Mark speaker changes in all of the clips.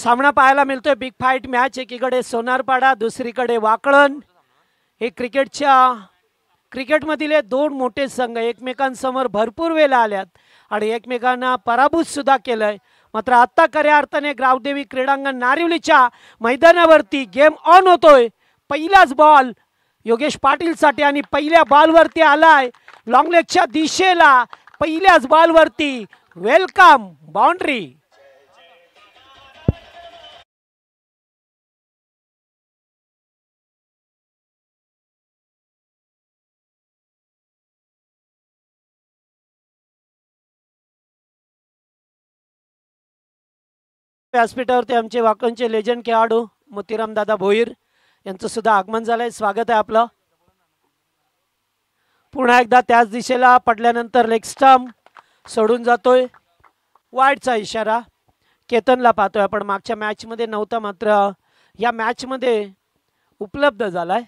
Speaker 1: सामना पाहायला मिळतोय बिग फाईट मॅच. एकीकडे सोनारपाडा, दुसरीकडे वाकळण. हे क्रिकेटमधील दोन मोठे संघ एकमेकांसमोर भरपूर वेळा आल्यात आणि एकमेकांना पराभूत सुद्धा केलंय. मात्र आता खऱ्या अर्थाने ग्रामदेवी क्रीडांगण नारिवलीच्या मैदानावरती गेम ऑन होतोय. पहिलाच बॉल योगेश पाटील साठी आणि पहिल्या बॉलवरती आलाय लॉंगलेगच्या दिशेला. पहिल्याच बॉलवरती वेलकम बाउंड्री. व्यासपीठावरती आमचे वाकणचे लेजंड खेळाडू मोतीराम दादा भोईर यांचं सुद्धा आगमन झालंय. स्वागत आहे आपलं. पुन्हा एकदा त्याच दिशेला पडल्यानंतर लेग स्टंप सोडून जातोय. वाईडचा इशारा केतनला पाहतोय आपण. मागच्या मॅच मध्ये नव्हता मात्र या मॅच मध्ये उपलब्ध झालाय.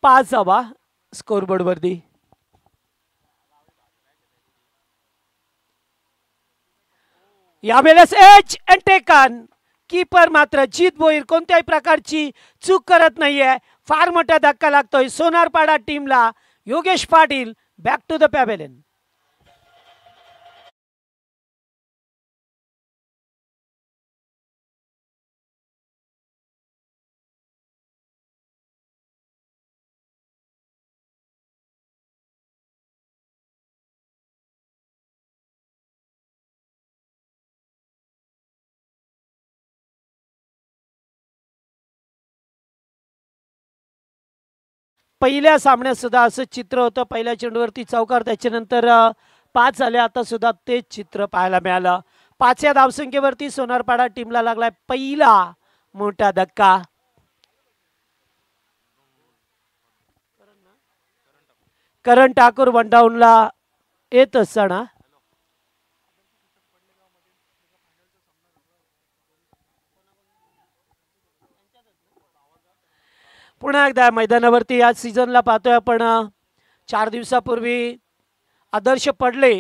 Speaker 1: पाच धावा स्कोरबोर्ड वरती. यावेळेस एच अँड टेकन. कीपर मात्र जीत भोईर कोणत्याही प्रकारची चूक करत नाहीये. फार मोठा धक्का लागतोय सोनारपाडा टीमला. Yogesh Patil back to the pavilion. पहिल्या सामन्यात सुद्धा असं चित्र होतं. पहिल्या चेंडूवरती चौकार, त्याच्यानंतर 5 आले. आता सुद्धा तेच चित्र पाहायला मिळालं. 5 या धावसंख्येवरती सोनारपाडा टीमला लागलाय पहिला मोठा धक्का. करण ठाकूर वन डाऊनला येत असताना पुन्हा एकदा मैदानावरती या सीझनला पाहतोय आपण. 4 दिवसापूर्वी आदर्श पडले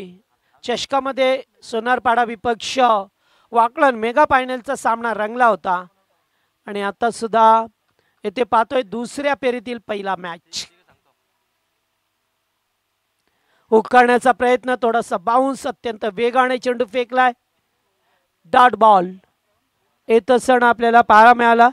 Speaker 1: चषकामध्ये सोनारपाडा विपक्ष वाकळण मेगा फायनलचा सामना रंगला होता आणि आता सुद्धा येथे पाहतोय दुसऱ्या फेरीतील पहिला मॅच. उकळण्याचा प्रयत्न, थोडासा बाउन्स, अत्यंत वेगाने चेंडू फेकलाय. डॉट बॉल येत असताना आपल्याला पाहायला मिळाला.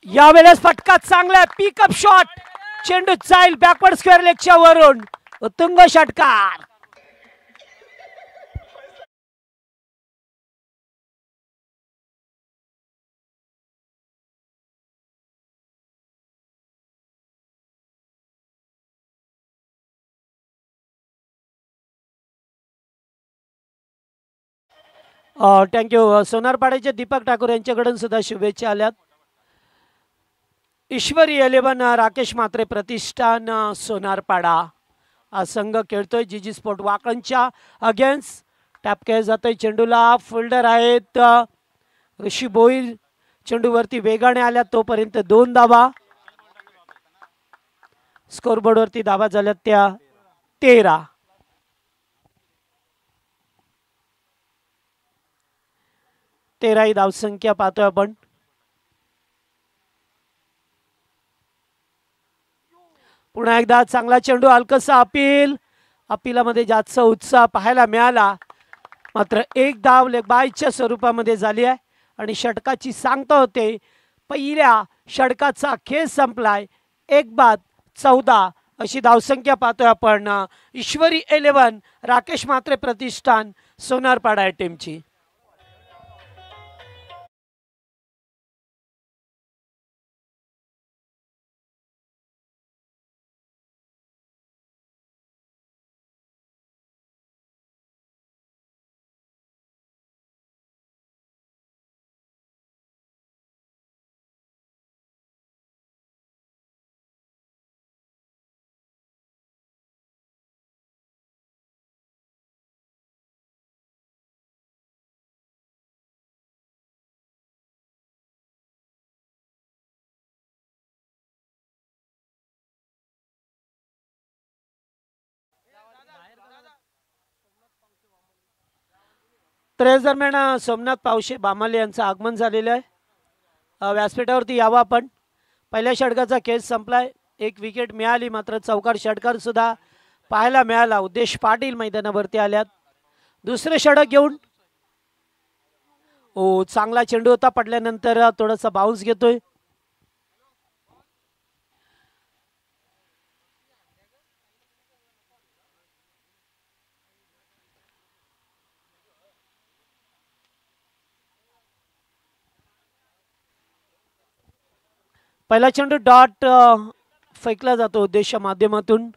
Speaker 1: यावेळेस फटका चांगला पिकअप शॉट. चेंडू जाईल बॅकवर्ड स्क्वेअर लेगच्या वरून. उत्तुंग षटकार. थँक्यू. सोनारपाड्याचे दीपक ठाकूर यांच्याकडून सुद्धा शुभेच्छा आल्यात. ईश्वरी 11 राकेश म्हात्रे प्रतिष्ठान सोनारपाडा हा संघ खेळतोय जीजी स्पोर्ट वाकणच्या अगेन्स्ट. टॅप केलं जातोय चेंडूला. फिल्डर आहेत ऋषी भोईर. चेंडूवरती वेगाने आल्या तोपर्यंत 2 धावा. स्कोरबोर्ड वरती धावा झाल्यात त्या 13. ही धावसंख्या पाहतोय आपण. पुन्हा एकदा चांगला चेंडू, हलकसा अपिलामध्ये जास्त उत्साह पाहायला मिळाला. मात्र एक धाव लेग बायच्या स्वरूपामध्ये झाली आहे आणि षटकाची सांगता होते. पहिल्या षटकाचा खेळ संपलाय. 1-14 अशी धावसंख्या पाहतोय आपण. ईश्वरी 11 राकेश म्हात्रे प्रतिष्ठान सोनारपाडा या टीमची. तर या दरम्यान सोमनाथ पावशे बामाले यांचं आगमन झालेलं आहे. व्यासपीठावरती यावं आपण. पहिल्या षटकाचा खेळ संपलाय. एक विकेट मिळाली, मात्र चौकार षटकार सुद्धा पाहायला मिळाला. उद्देश पाटील मैदानावरती आल्यात दुसरे षटक घेऊन. चांगला चेंडू होता, पडल्यानंतर थोडासा बाउन्स घेतोय. पहिला चेंडू डॉट फेकला जातो उद्देशा माध्यमातून.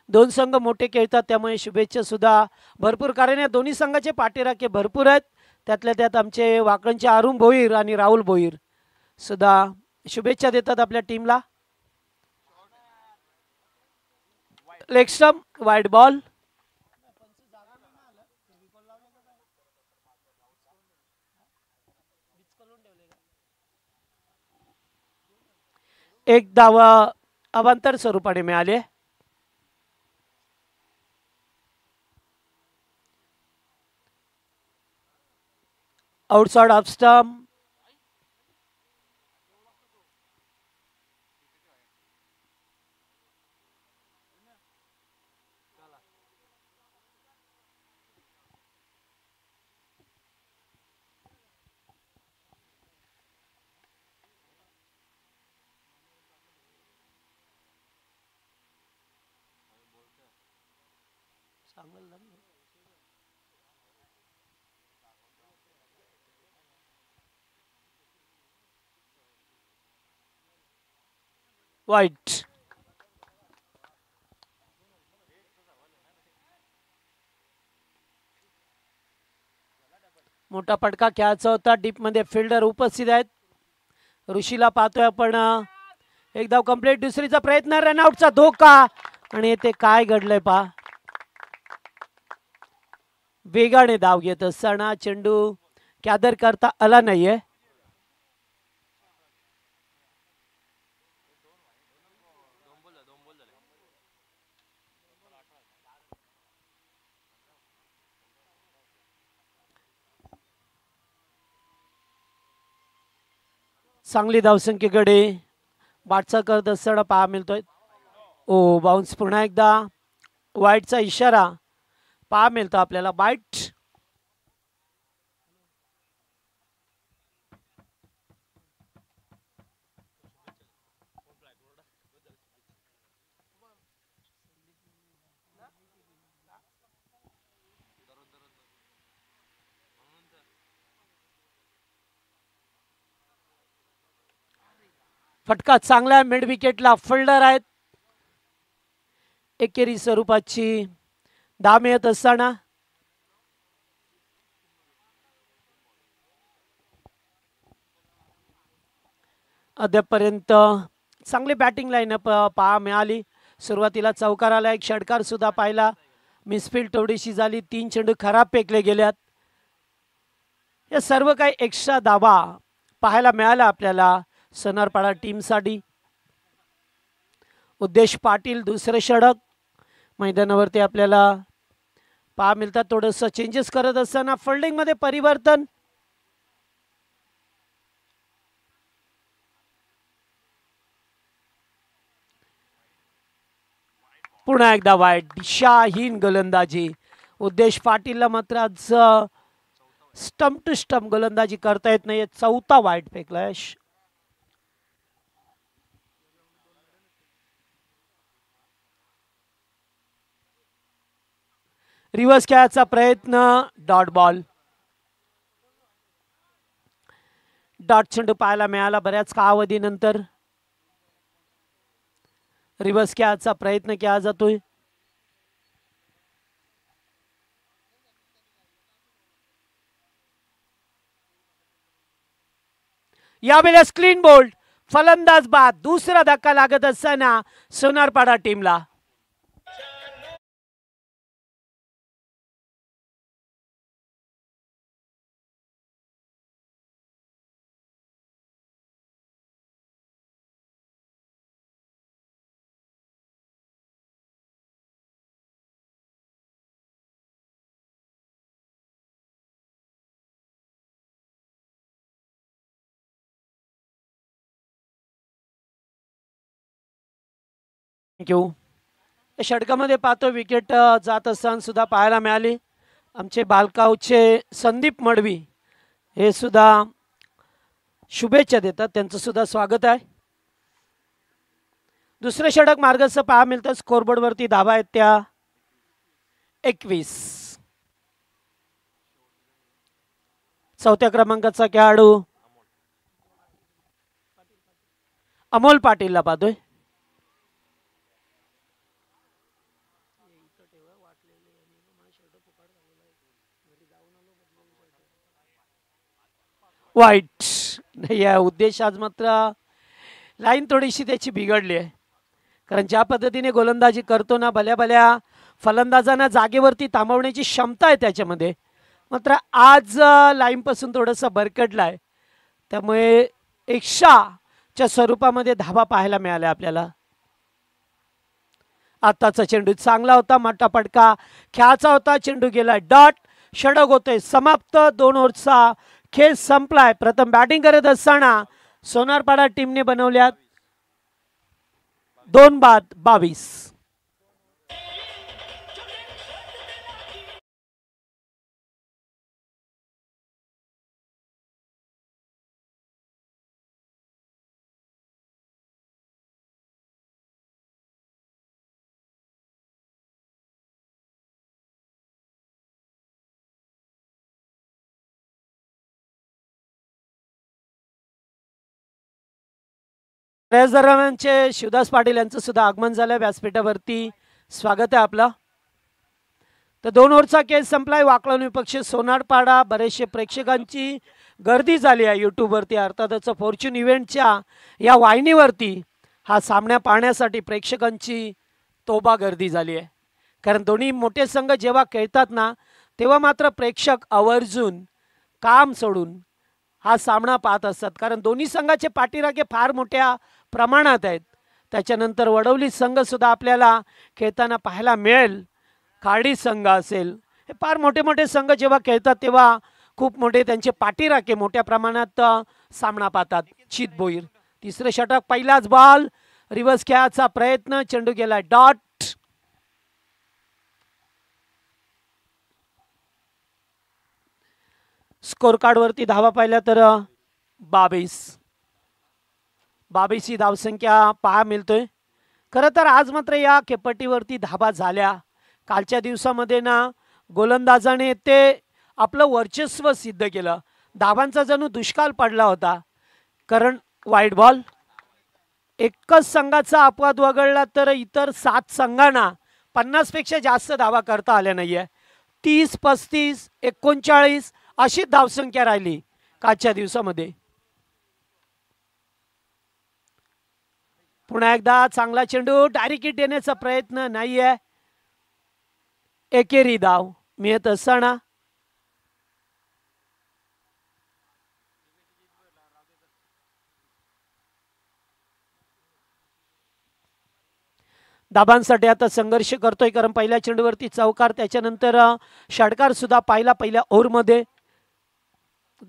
Speaker 1: दोन संघ मोठे खेळतात, त्यामुळे शुभेच्छा सुद्धा भरपूर, कारण या दोन्ही संघाचे पाठीराखे भरपूर आहेत. त्यातल्या त्यात आमचे वाकणचे अरुण भोईर आणि राहुल भोईर सुद्धा शुभेच्छा देतात आपल्या टीमला. Leg stump, wide ball. एक धाव अवांतर स्वरूपाने मिळाले. Outside off stump. वाईट. मोठा फटका खेळायचा होता. डीप मध्ये फिल्डर उपस्थित आहेत. ऋषीला पाहतोय आपण. एक धाव कंप्लीट. दुसरीचा प्रयत्न, रनआउटचा धोका, आणि ते काय घडलंय पहा. वेगाने धाव घेत असताना चेंडू कॅदर करता आला नाहीये. चांगली धावसंख्येकडे वाटचाल करत असताना पहा मिळतोय. बाउन्स. पुन्हा एकदा वाईटचा इशारा पहा मिळतो आपल्याला. वाईट. फटका चांगला. मिड विकेटला फिल्डर आहेत. एकेरी स्वरूपाची धाव मिळत असताना अद्यापर्यंत चांगली बॅटिंग लाईनअप पहा मिळाली. सुरुवातीला चौकार आला, एक षटकार सुद्धा पाहिला. मिसफील्ड थोडीशी झाली, 3 चेंडू खराब फेकले गेल्यात. हे सर्व काही एक्स्ट्रा धावा पाहायला मिळाला आपल्याला सोनारपाडा टीमसाठी. उद्देश पाटील दुसरे षटक मैदानावरती आपल्याला पहा मिळतात. थोडंसं चेंजेस करत असताना फिल्डिंग मध्ये परिवर्तन. पुन्हा एकदा वाईट. दिशाहीन गोलंदाजी. उद्देश पाटीलला मात्र आज स्टंप टू स्टंप गोलंदाजी करता येत नाही. चौथा वाईट फेकलाय. रिव्हर्स खेळायचा प्रयत्न. Dot ball. डॉट चेंडू पाहायला मिळाला बऱ्याच कालावधीनंतर. रिव्हर्स खेळायचा प्रयत्न केला जातोय. यावेळेस क्लीन बोल्ड. फलंदाज बाद. दुसरा धक्का लागत असताना सोनारपाडा टीमला. थँक्यू. षटकामध्ये पाहतो विकेट जात असताना सुद्धा पाहायला मिळाली. आमचे बालकावचे संदीप मडवी हे सुद्धा शुभेच्छा देतात, त्यांचं सुद्धा स्वागत आहे. दुसरे षटक मार्गस्थ पाहा मिळतं. स्कोरबोर्डवरती धावा आहेत त्या 21. चौथ्या क्रमांकाचा खेळाडू अमोल पाटीलला पाहतोय. वाईट या उद्देश आज मात्र लाईन थोडीशी त्याची बिघडली आहे, कारण ज्या पद्धतीने गोलंदाजी करतो ना, भल्या भल्या फलंदाजांना जागेवरती थांबवण्याची क्षमता आहे त्याच्यामध्ये, मात्र आज लाईनपासून थोडंसं भरकटला आहे. त्यामुळे 100च्या स्वरूपामध्ये धावा पाहायला मिळाल्या आपल्याला. आताचा चेंडू चांगला होता, मोठा फटका खेळाचा होता, चेंडू गेला डॉट. षटक होते समाप्त. 2 ओव्हरचा खेळ संपलाय. प्रथम बॅटिंग करत असताना सोनारपाडा टीमने बनवल्यात 2 बाद 22. दरम्यानचे शिवदास पाटील यांचं सुद्धा आगमन झालं व्यासपीठावरती. स्वागत आहे आपलं. तर 2 ओव्हरचा खेळ संपलाय. वाकळण विपक्ष सोनारपाडा. बरेचसे प्रेक्षकांची गर्दी झाली आहे यूट्यूबवरती, अर्थातच फॉर्च्यून इव्हेंटच्या या वाहिनीवरती हा सामना पाहण्यासाठी प्रेक्षकांची तोबा गर्दी झाली आहे. कारण दोन्ही मोठे संघ जेव्हा खेळतात ना, तेव्हा मात्र प्रेक्षक आवर्जून काम सोडून हा सामना पाहत असतात, कारण दोन्ही संघाचे पाठीराखे फार मोठ्या प्रमाणात आहेत. त्याच्यानंतर वडवली संघ सुद्धा आपल्याला खेळताना पाहायला मिळेल. खाडी संघ असेल, हे फार मोठे मोठे संघ जेव्हा खेळतात तेव्हा खूप मोठे त्यांचे पाठीराखे मोठ्या प्रमाणात सामना पाहतात. चित भोईर. तिसरे षटक, पहिलाच बॉल, रिव्हर्स खेळाचा प्रयत्न, चेंडू गेला डॉट. स्कोर कार्डवरती धावा पाहिल्या तर 22 ही धावसंख्या पहा मिळतोय. खरं तर आज मात्र या खेपटीवरती धावा झाल्या. कालच्या दिवसामध्ये ना गोलंदाजाने ते आपलं वर्चस्व सिद्ध केलं. धावांचा जणू दुष्काळ पडला होता, कारण वाईट बॉल. एकच संघाचा अपवाद वगळला तर इतर 7 संघांना 50 पेक्षा जास्त धावा करता आल्या नाहीये. 30, 35, 39 अशी धावसंख्या राहिली कालच्या दिवसामध्ये. पुन्हा एकदा चांगला चेंडू, डायरेक्ट हिट देण्याचा प्रयत्न नाहीये. एकेरी धाव मिळत असताना धाबांसाठी आता संघर्ष करतोय, कारण पहिल्या चेंडूवरती चौकार, त्याच्यानंतर षटकार सुद्धा पाहिला पहिल्या ओव्हरमध्ये.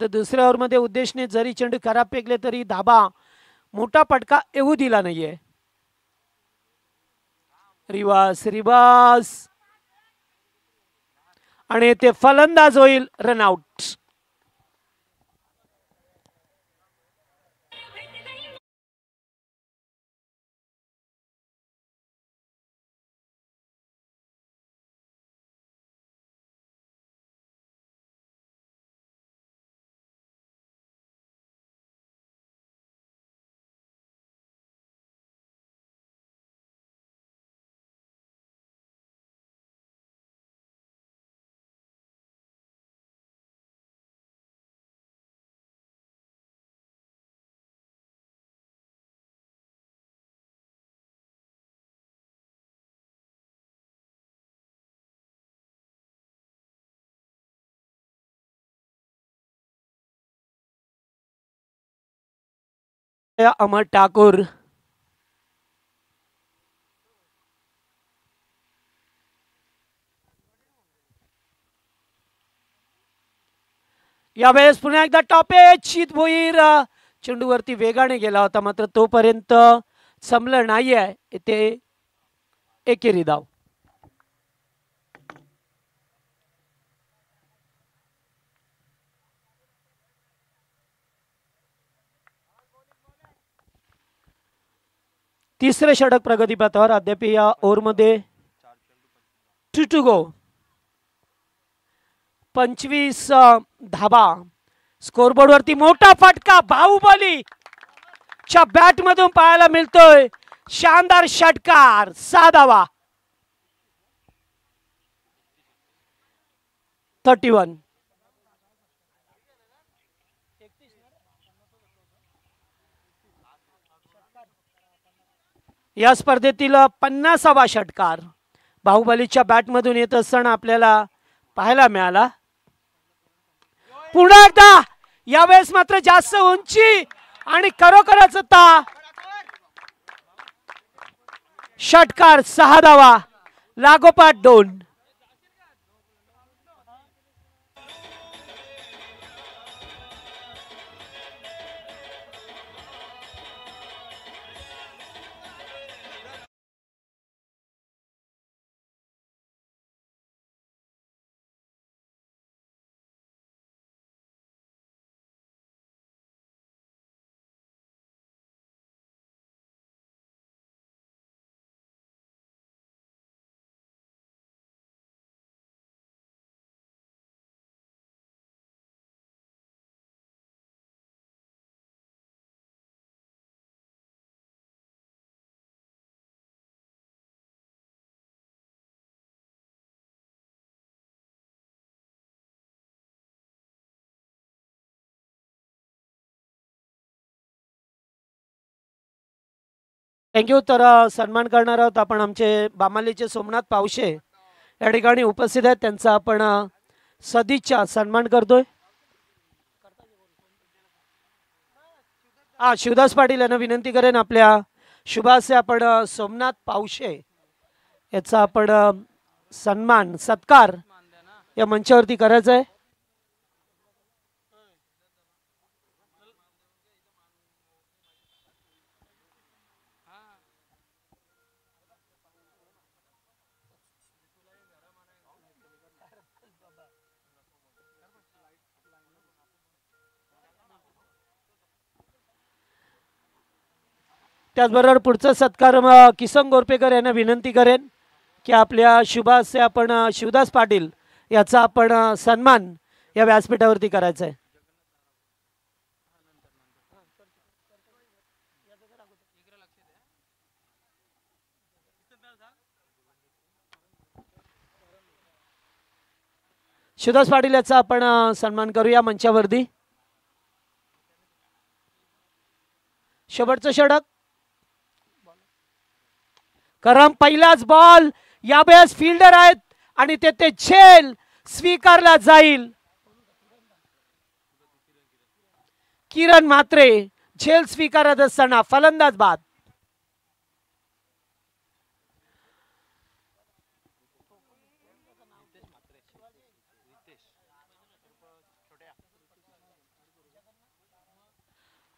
Speaker 1: तर दुसऱ्या ओव्हरमध्ये उद्देशने जरी चेंडू खराब फेकले तरी धाबा मोठा फटका येऊ दिला नाहीये. रिवास आणि ते फलंदाज होईल रनआउट. अमर ठाकूर यावेळेस पुन्हा एकदा टॉप एज. चित भोईर चेंडूवरती वेगाने गेला होता, मात्र तोपर्यंत संपलं नाहीये. इथे एकेरी धाव. तिसरे षटक प्रगतीपथावर. अद्याप या ओव्हरमध्ये 2 to go. 25 धाबा. स्कोरबोर्ड वरती मोठा फटका बाहुबली च्या बॅट मधून पाहायला मिळतोय. शानदार षटकार. 6 धावा. 31. या स्पर्धेतील 50वा षटकार बाहुबलीच्या बॅट मधून येत असताना आपल्याला पाहायला मिळाला. पुन्हा एकदा यावेळेस मात्र जास्त उंची आणि खरोखरच आता षटकार. 6 धावा लागोपाठ 2. थँक्यू. तर सन्मान करणार आहोत आपण आमचे बामालीचे सोमनाथ पावशे या ठिकाणी उपस्थित आहेत. त्यांचा आपण सदिच्छा सन्मान करतोय. शिवदास पाटील यांना विनंती करेन आपल्या शुभासे आपण सोमनाथ पावशे याचा आपण सन्मान सत्कार या मंचावरती करायचा आहे. त्याचबरोबर पुढचा सत्कार किसन गोरपेकर यांना विनंती करेन की आपल्या शुभासे आपण शिवदास पाटील याचा आपण सन्मान या व्यासपीठावरती करायचा आहे. शिवदास पाटील याचा आपण सन्मान करूया मंचावरती. शेवटचं षटक. कारण पहिलाच बॉल यावेळेस फिल्डर आहेत आणि ते झेल स्वीकारला जाईल. किरण म्हात्रे झेल स्वीकारत असताना फलंदाज बाद.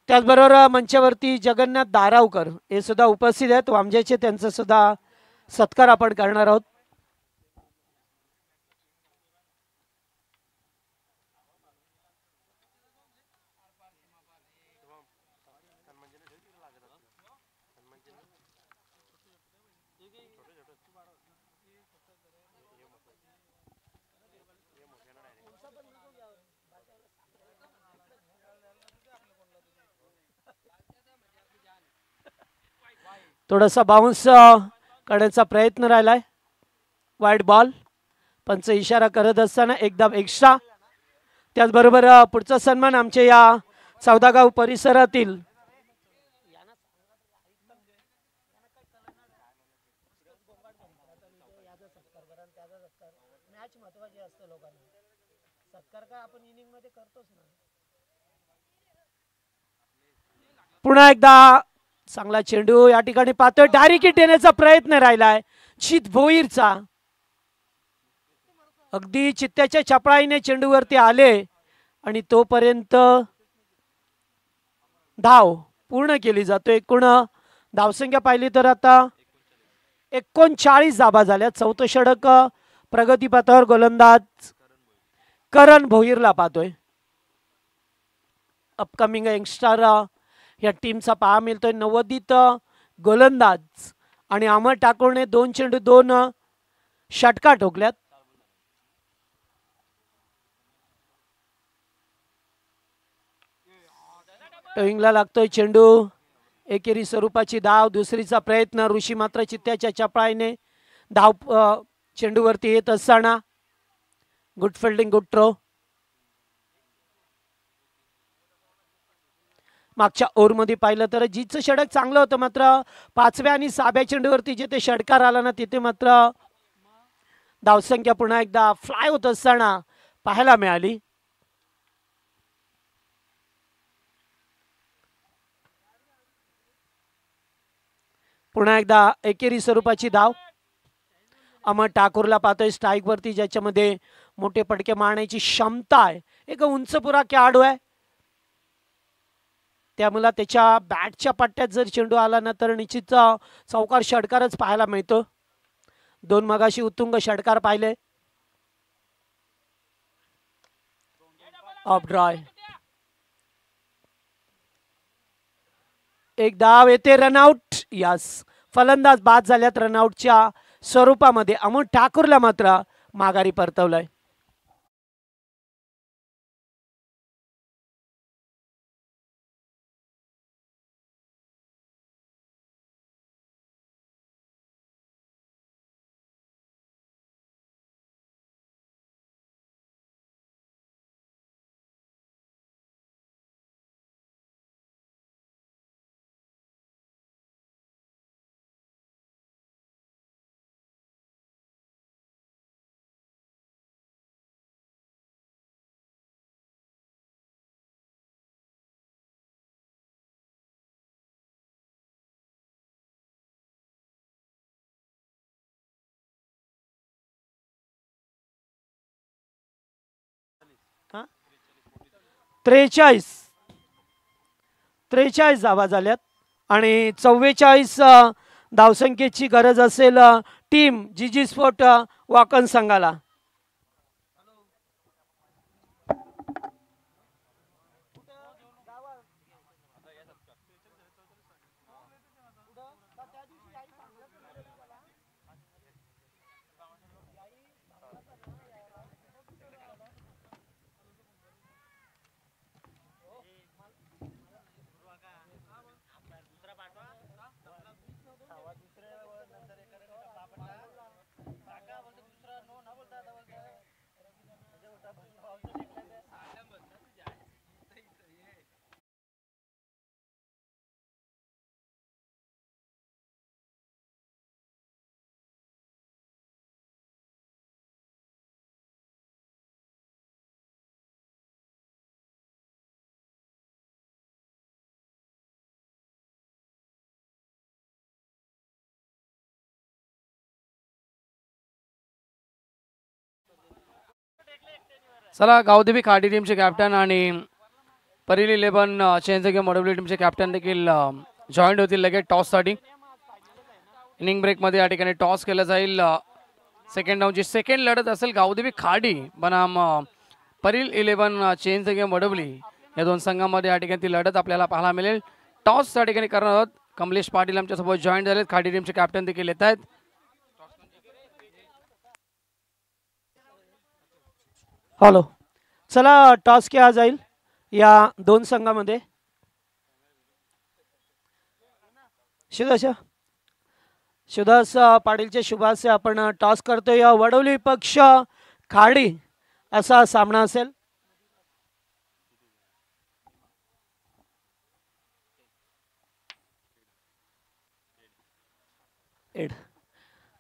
Speaker 1: त्याचबरोबर मंचावरती जगन्नाथ दारावकर हे सुद्धा उपस्थित आहेत. वामजेचे त्यांचा सुद्धा सत्कार आपण करणार आहोत. थोडासा बाउन्स करण्याचा प्रयत्न राहिलाय. Wide ball. पंच इशारा करत असताना एकदम एक्स्ट्रा. त्याचबरोबर पुढचा सन्मान आमच्या या चौदागाव परिसरातील पुन्हा एकदा चांगला चेंडू या ठिकाणी पाहतोय. डायरेक्ट हिट देण्याचा प्रयत्न राहिलाय चित भोईरचा. अगदी चित्त्याच्या चपळाईने चेंडूवरती आले आणि तोपर्यंत धाव पूर्ण केली जातो. एकूण धावसंख्या पाहिली तर आता 39 धाबा झाल्या. चौथं षटक प्रगतीपथावर गोलंदाज करण भोईरला पाहतोय. अपकमिंग यंगस्टर या टीमचा पाहा मिळतोय. नवोदित गोलंदाज आणि अमर ठाकूरने 2 चेंडू 2 षटका ठोकल्यात. टोईंगला लागतोय चेंडू. एकेरी स्वरूपाची धाव. दुसरीचा प्रयत्न. ऋषी मात्र चित्त्याच्या चपळाईने धाव चेंडूवरती येत असताना गुड फिल्डिंग, गुड थ्रो. मागच्या ओव्हरमध्ये पाहिलं तर जीचं षटक चांगलं होतं, मात्र 5व्या आणि 6व्या चेंडूवरती जिथे षटकार आला ना तिथे मात्र धावसंख्या पुन्हा एकदा फ्लाय होत असताना पाहायला मिळाली. पुन्हा एकदा एकेरी स्वरूपाची धाव. अमर ठाकूरला पाहतोय स्ट्राईक वरती, ज्याच्यामध्ये मोठे पटके मारण्याची क्षमता आहे. एक उंच पुरा खेळाडू आहे, त्यामुळे त्याच्या बॅटच्या पट्ट्यात जर चेंडू आला ना तर निश्चित चौकार षटकारच पाहायला मिळतो. 2 मगाशी उत्तुंग षटकार पाहिले. Of dry. एक धाव येते. रनआउट. यस, फलंदाज बाद झाल्यात रनआउटच्या स्वरूपामध्ये. अमोल ठाकूरला मात्र माघारी परतवलंय. हा 43 धावा झाल्यात आणि 44 धावसंख्येची गरज असेल टीम जीजी स्पोर्ट वाकण संघाला.
Speaker 2: चला, गावदेवी खाडी टीमचे कॅप्टन आणि परेल 11 चेंज गेम वडवली टीमचे कॅप्टन देखील जॉईंट होतील लगेच टॉससाठी. इनिंग ब्रेकमध्ये या ठिकाणी टॉस केला जाईल. सेकंड डाऊनची सेकंड लढत असेल गावदेवी खाडी बनाम परेल 11 चेंज गेम वडवली या 2 संघांमध्ये या ठिकाणी ती लढत आपल्याला पाहायला मिळेल. टॉस या ठिकाणी करणार आहोत. कमलेश पाटील आमच्यासोबत जॉईन झालेत. खाडी टीमचे कॅप्टन देखील येत आहेत.
Speaker 1: हॅलो, चला टॉस केला जाईल या 2 संघामध्ये. शिवदास पाटीलचे शुभास्य आपण टॉस करतोय. वडवली पक्ष खाडी असा सामना असेल.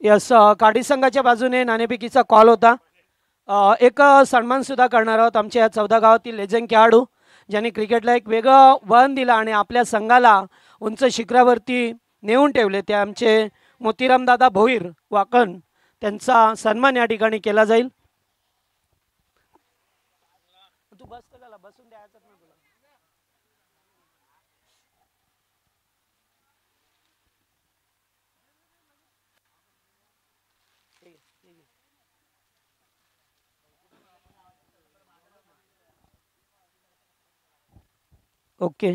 Speaker 1: यस, खाडी संघाच्या बाजूने नाणेफेकीचा कॉल होता. एक सन्मान सुद्धा करणार आहोत आमच्या या 14 गावातील लेजंड खेळाडू ज्यांनी क्रिकेटला एक वेगळं वळण दिलं आणि आपल्या संघाला उंच शिखरावरती नेऊन ठेवले. ते आमचे मोतीराम दादा भोईर वाकण, त्यांचा सन्मान या ठिकाणी केला जाईल. तू बस त्याला बसून द्यायचं नाही तुला. ओके.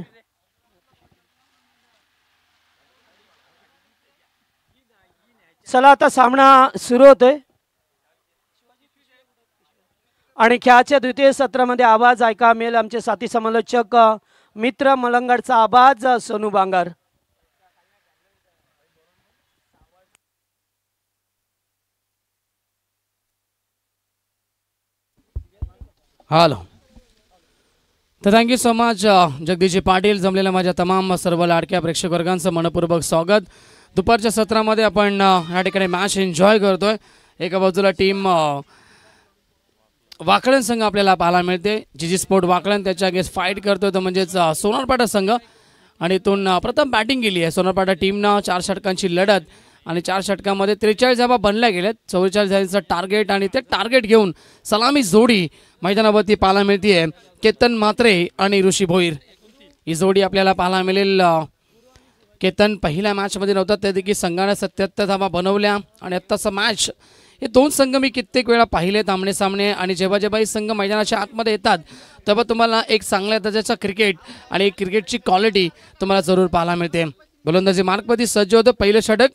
Speaker 1: चला आता सामना सुरू होतोय आणि खेळाच्या द्वितीय सत्रामध्ये आवाज ऐका मिळेल आमचे साथी समालोचक मित्र मलंगडचा आवाज सोनू बांगर.
Speaker 2: हॅलो. तर thank you so much Jagdishji Patil. जमलेल्या माझ्या तमाम सर्व लाडक्या प्रेक्षक वर्गांचं मनपूर्वक स्वागत. दुपारच्या सत्रामध्ये आपण या ठिकाणी मॅच एन्जॉय करतोय. एका बाजूला टीम वाकळण संघ आपल्याला पाहायला मिळते. जीजी स्पोर्ट वाकळण त्याच्या अगेन्स्ट फाईट करतोय तो म्हणजेच सोनारपाटा संघ. आणि इथून प्रथम बॅटिंग केली आहे सोनारपाटा टीमनं. 4 षटकांची लढत आणि 4 षटकांमध्ये 43 धावा बनल्या गेल्यात. 44 धावांचं टार्गेट आणि ते टार्गेट घेऊन सलामी जोडी मैदानावरती पाहायला मिळते. केतन म्हात्रे आणि ऋषी भोईर ही जोडी आपल्याला पाहायला मिळेल. केतन पहिल्या मॅचमध्ये नव्हता त्या देखील संघाने 77 धावा बनवल्या. आणि आत्ताचा मॅच हे दोन संघ मी कित्येक वेळा पाहिलेत आमने सामने. आणि जेव्हा जेव्हा हे संघ मैदानाच्या आतमध्ये येतात तेव्हा तुम्हाला एक चांगल्या दर्जाचा क्रिकेट आणि एक क्रिकेटची क्वालिटी तुम्हाला जरूर पाहायला मिळते. गोलंदाजी मार्कवरती सज्ज होतं. पहिलं षटक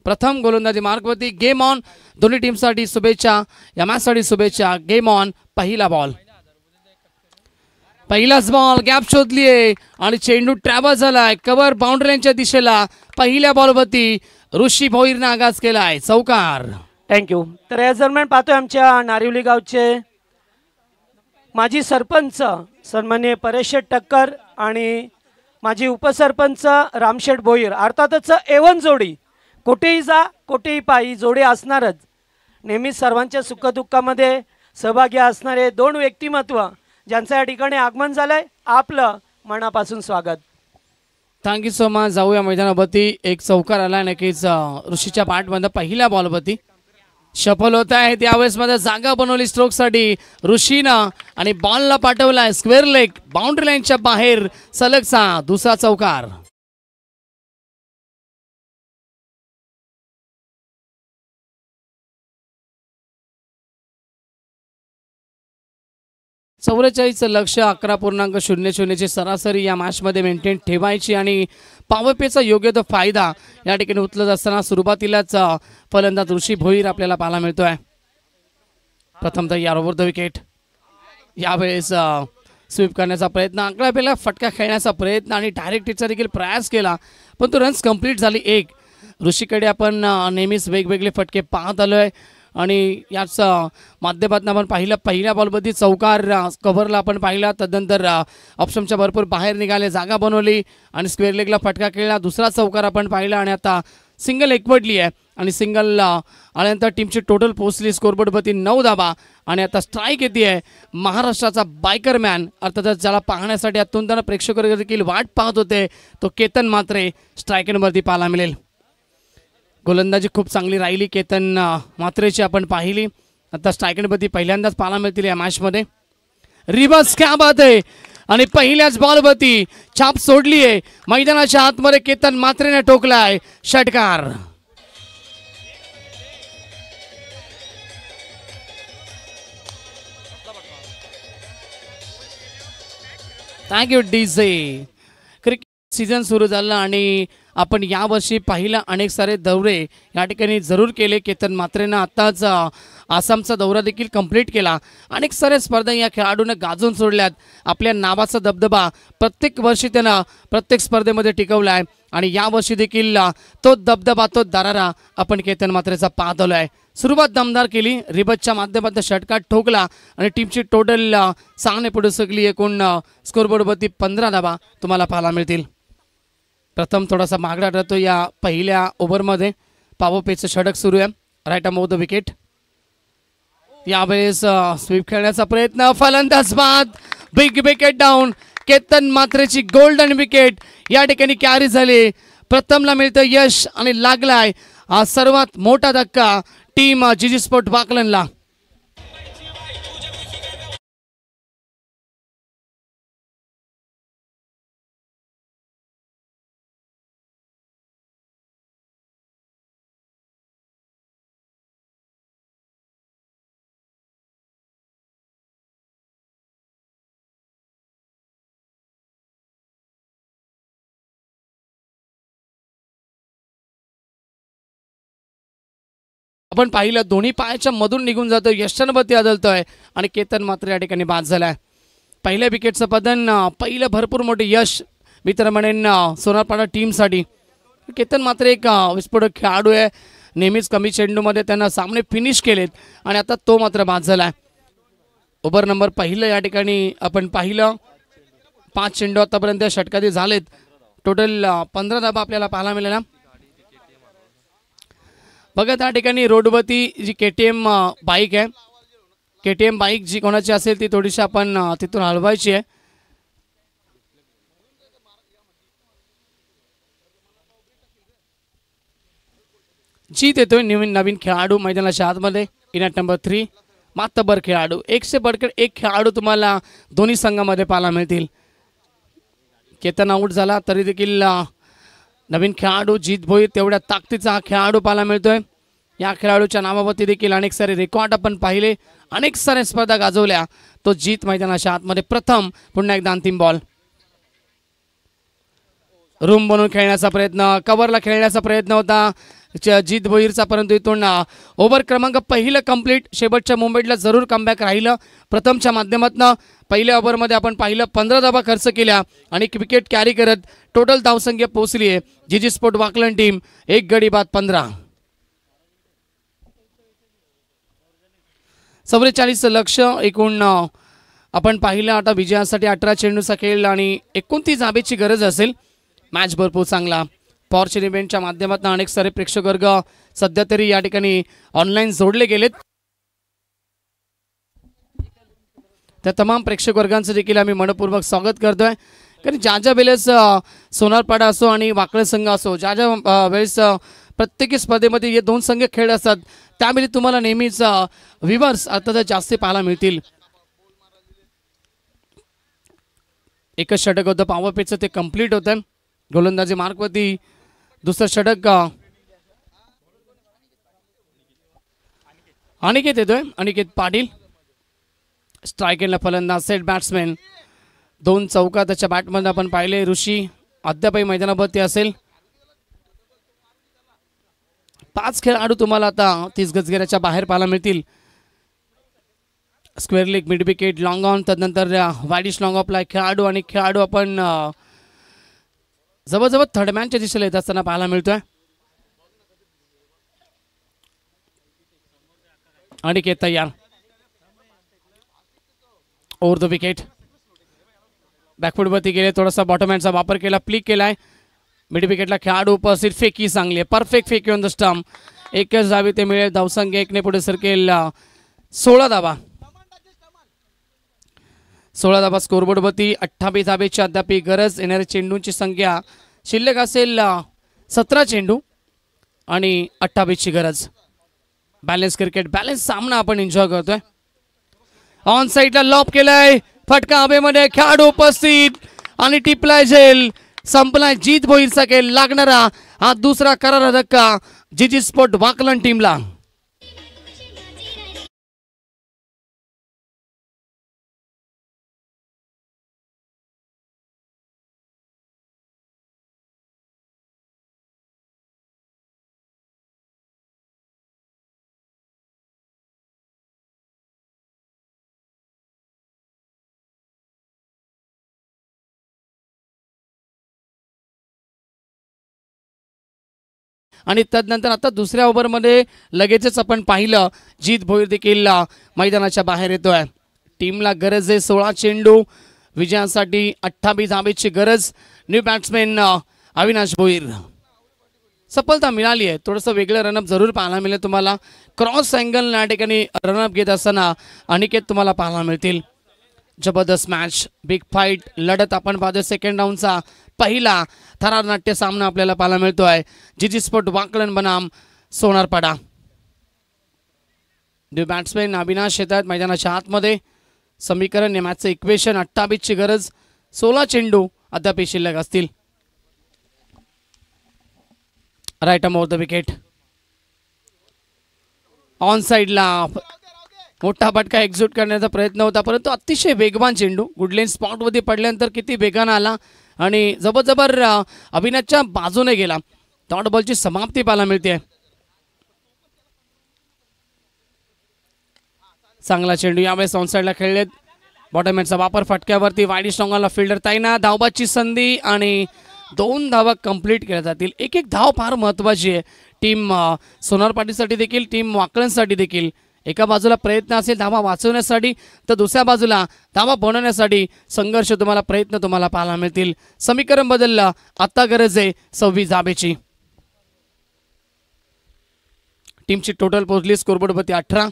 Speaker 2: प्रथम गोलंदाजी मार्कवरती. Game on. दोन्ही टीमसाठी शुभेच्छा. या मॅचसाठी शुभेच्छा. Game on. पहिला बॉल. पहिलाच बॉल गॅप शोधलीये आणि चेंडू ट्रॅव्हल झालाय कव्हर बाउंड्री लाईनच्या दिशेला. पहिल्या बॉलवरती ऋषी भोईरने आगाज केलाय. चौकार.
Speaker 1: थँक्यू. तर या दरम्यान पाहतोय आमच्या नारिवली गावचे माजी सरपंच सन्माननीय परेशेठ टक्कर आणि माजी उपसरपंच रामशेठ भोईर. अर्थातच एवन जोडी. कुठेही जा कुठेही पायी जोडी असणारच. नेहमी सर्वांच्या सुखदुःखामध्ये सहभागी असणारे दोन व्यक्तिमत्व ज्यांचं या ठिकाणी आगमन झालंय आपलं मनापासून स्वागत.
Speaker 2: Thank you so much. जाऊया मैदानावरती. एक चौकार आला नक्कीच ऋषीच्या पाठमध्ये. पहिल्या बॉलवरती सफल होत आहे. त्यावेळेस मध्ये जागा बनवली स्ट्रोकसाठी ऋषीनं आणि बॉलला पाठवलाय स्क्वेअर लेग बाउंड्री लाईनच्या बाहेर. सलगचा दुसरा चौकार. चौवेचाळीसचं लक्ष 11.00ची सरासरी या मॅचमध्ये मेंटेन ठेवायची आणि पॉवरप्लेचा योग्य तो फायदा या ठिकाणी उचलत असताना सुरुवातीलाच फलंदाज ऋषी भोईर आपल्याला पाहायला मिळतोय. प्रथमतः या ओव्हर द विकेट. यावेळेस स्वीप करण्याचा प्रयत्न आकड्यापेला फटका खेळण्याचा प्रयत्न आणि डायरेक्ट हिटचा देखील प्रयास केला पण तो रन्स कंप्लीट झाली. एक ऋषीकडे आपण नेहमीच वेगवेगळे फटके पाहत आलोय आणि याच माध्यमातून आपण पाहिलं पहिल्या बॉलमध्ये चौकार कव्हरला आपण पाहिला. तदनंतर ऑप्शनच्या भरपूर बाहेर निघाले जागा बनवली आणि स्क्वेअर लेगला फटका खेळला. दुसरा चौकार आपण पाहिला आणि आता सिंगल एकवटली आहे आणि सिंगल आल्यानंतर टीमची टोटल पोहोचली स्कोरबोर्डवरती 9 धावा. आणि आता स्ट्राईक येते आहे महाराष्ट्राचा बायकर मॅन अर्थातच ज्याला पाहण्यासाठी अत्यंत प्रेक्षक देखील वाट पाहत होते तो केतन म्हात्रे स्ट्राईकरवरती पाहायला मिळेल. गोलंदाजी खूप चांगली राहिली केतन म्हात्रेची आपण पाहिली. आता स्ट्रायकरवरती पहिल्यांदाच पाहायला मिळतील या मॅचमध्ये. रिव्हर्स क्या बात आहे आणि पहिल्याच बॉलवरती छाप सोडली आहे. मैदानाच्या आतमध्ये केतन म्हात्रेने ठोकलाय षटकार. Thank you DJ. क्रिकेट सीझन सुरू झाला आणि आपण यावर्षी पाहिलं अनेक सारे दौरे या ठिकाणी जरूर केले. केतन म्हात्रेनं आत्ताच आसामचा दौरा देखील कंप्लीट केला. अनेक सारे स्पर्धा या खेळाडूंना गाजून सोडल्यात. आपल्या नावाचा दबदबा प्रत्येक वर्षी त्यानं प्रत्येक स्पर्धेमध्ये टिकवला आहे आणि यावर्षी देखील तो दबदबा तो दरारा आपण केतन म्हात्रेचा पाहत आलो आहे. सुरुवात दमदार केली. रिबतच्या माध्यमातून षटकार ठोकला आणि टीमची टोटल 6 ने पुढे सकली. एकूण स्कोरबोर्डवरती 15 धावा तुम्हाला पाहायला मिळतील. प्रथम थोडासा मागडा राहतो या पहिल्या ओव्हरमध्ये. पॉवरप्लेचं षटक सुरू आहे. Right of the wicket. यावेळेस स्वीप खेळण्याचा प्रयत्न फलंदाज बाद. Big wicket down. केतन म्हात्रेची गोल्डन विकेट या ठिकाणी कॅरी झाली. प्रथमला मिळतं यश आणि लागलाय हा सर्वात मोठा धक्का टीम जीजी स्पोर्ट वाकलनला. आपण पाहिलं दोन्ही पायाच्या मधून निघून जातो, यशांवरती आदळतोय आणि केतन मात्र या ठिकाणी बाद झालाय. पहिल्या विकेटचं पतन, पहिलं भरपूर मोठे यश मी तर म्हणेन सोनारपाडा टीमसाठी. केतन मात्र एक विस्फोटक खेळाडू आहे, नेहमीच कमी चेंडूमध्ये त्यांना सामने फिनिश केलेत आणि आता तो मात्र बाद झालाय. ओव्हर नंबर पहिलं या ठिकाणी आपण पाहिलं, 5 चेंडू आतापर्यंत षटकातील झालेत. टोटल 15 धावा आपल्याला पाहायला मिळाल्या. बघा त्या ठिकाणी रोडवरती जी KTM बाईक आहे, KTM बाईक जी कोणाची असेल ती थोडीशी आपण तिथून हलवायची आहे. जीत येतोय नवीन खेळाडू मैदानाच्या आतमध्ये. इनॅट नंबर 3 मातबर खेळाडू, 1 से बढ़कर 1 खेळाडू तुम्हाला दोन्ही संघामध्ये पाहायला मिळतील. केतन आऊट झाला तरी देखील नवीन खेळाडू जीत भोईर तेवढ्या ताकदीचा हा खेळाडू पाहायला मिळतोय. या खेळाडूच्या नावावरती देखील अनेक सारे रेकॉर्ड आपण पाहिले, अनेक साऱ्या स्पर्धा गाजवल्या. तो जीत मैदानाच्या आतमध्ये प्रथम पुन्हा एकदा अंतिम बॉल. रूम बनवून खेळण्याचा प्रयत्न, कव्हरला खेळण्याचा प्रयत्न होता जीत भोईरचा, परंतु इथून ओव्हर क्रमांक पहिलं कंप्लीट. शेवटच्या मुंबईला जरूर कमबॅक राहिलं प्रथमच्या माध्यमातून. पहिल्या ओव्हरमध्ये आपण पाहिलं 15 धावा खर्च केल्या आणि एक विकेट कॅरी करत टोटल धावसंख्या पोहोचली आहे जीजी स्पोर्ट वाकलन टीम 1 गडी बाद 15. 44 लक्ष एकूण आपण पाहिलं. आता विजयासाठी 18 चेंडूचा खेळ आणि 29 धाबेची गरज असेल. मॅच भरपूर चांगला. फॉर्च्यून इव्हेंटच्या माध्यमातून अनेक सारे प्रेक्षक वर्ग सध्या तरी या ठिकाणी ऑनलाईन जोडले गेलेत. त्या तमाम प्रेक्षक वर्गांचं देखील आम्ही मनपूर्वक स्वागत करतोय. कारण ज्या ज्या वेळेस सोनारपाडा असो आणि वाकळे संघ असो, ज्या ज्या वेळेस प्रत्येक स्पर्धेमध्ये हे 2 संघ खेळ असतात, त्यामध्ये तुम्हाला नेहमीच व्ह्यूअर्स अर्थात जास्त पाहायला मिळतील. एकच षटक होतं पॉवर प्लेचं, ते कंप्लीट होतं. गोलंदाजी मार्कवरती दुसरं षटक अनिकेत येतोय, अनिकेत पाटील. स्ट्राईक एंडला फलंदाज, सेट बॅट्समॅन. 2 चौका त्याच्या बॅटमध्ये आपण पाहिले. ऋषी अद्यापही मैदानावरती असेल. 5 खेळाडू तुम्हाला आता 30 गजगेऱ्याच्या बाहेर पाहायला मिळतील. Square leg, mid wicket, long on, त्यानंतर वाईडिश लॉंग ऑफला खेळाडू आणि खेळाडू आपण जवळजवळ थर्डमॅनच्या दिशेला येत असताना पाहायला मिळतोय. अनिकेत तयार. Over the wicket. बॅकफुटवरती गेले, थोडासा बॉटमहँडचा वापर केला, प्लिक केलाय. मिड विकेटला खेळाडू उपस्थित. फेकी चांगली आहे, परफेक्ट फेकी ऑन द स्टंप. एकच धावे ते मिळेल. धावसंख्या 1 ने पुढे सरकेल 16 धावा. 16 धावा स्कोरबोर्डवरती. 28 धावेची अद्याप गरज. येणाऱ्या चेंडूंची संख्या शिल्लक असेल 17 चेंडू आणि 28ची गरज. बॅलन्स क्रिकेट, बॅलन्स सामना आपण एन्जॉय करतोय. ऑन साईडला लॉप केलाय, फटका हवेमध्ये, खेळाडू उपस्थित आणि टिपलाय झेल. संपलाय जीत भोईरचा खेळ. लागणारा हा दुसरा करारा धक्का जीजी स्पोर्ट वाकलन टीमला. आणि तदनंतर आता दुसऱ्या ओव्हरमध्ये लगेचच आपण पाहिलं जीत भोईर देखील मैदानाच्या बाहेर येतोय. टीमला गरज आहे 16 चेंडू विजयासाठी, 28 धावेची गरज. New batsman Avinash Bhoir. सफलता मिळाली आहे. थोडंसं वेगळं रनअप जरूर पाहायला मिळेल तुम्हाला. क्रॉस अँगल या ठिकाणी रनअप घेत असताना अनिकेत तुम्हाला पाहायला मिळतील. जबरदस्त मॅच, बिग फाईट लढत आपण पाहतोय. सेकंड राऊंडचा पहिला थरार नाट्य सामना आपल्याला पाहायला मिळतोय जीजी स्पोर्ट वाकलन बनाम सोनारपाडा. न्यू बॅट्समॅन अविनाश येतात मैदानाच्या आतमध्ये. समीकरण मॅचचं इक्वेशन, 28ची गरज, 16 चेंडू अद्याप शिल्लक असतील. Right arm over the wicket. On साईडला मोठा फटका एक्झिक्यूट करण्याचा प्रयत्न होता, परंतु अतिशय वेगवान चेंडू गुडलेन स्पॉटवरती पडल्यानंतर किती वेगानं आला आणि जबरजबर अविनाशच्या बाजूने गेला. डॉट बॉलची समाप्ती पाहायला मिळते. चांगला चेंडू यावेळेस ऑन साईडला खेळलेत. बॉटमॅनचा वापर फटक्यावरती वाईड स्ट्रॉंगला फिल्डर ताईना धावबाची संधी आणि 2 धावा कंप्लीट केल्या जातील. एक एक धाव फार महत्त्वाची आहे टीम सोनार पाटीलसाठी देखील टीम वाकळणसाठी देखील. एका बाजूला प्रयत्न असेल धावा वाचवण्यासाठी तर दुसऱ्या बाजूला धावा बनवण्यासाठी संघर्ष प्रयत्न तुम्हाला पाहायला मिळतील. समीकरण बदललं. आता गरज आहे 26 धाबेची. टीमची टोटल पोहोचली स्कोरबोर्डवरती 18.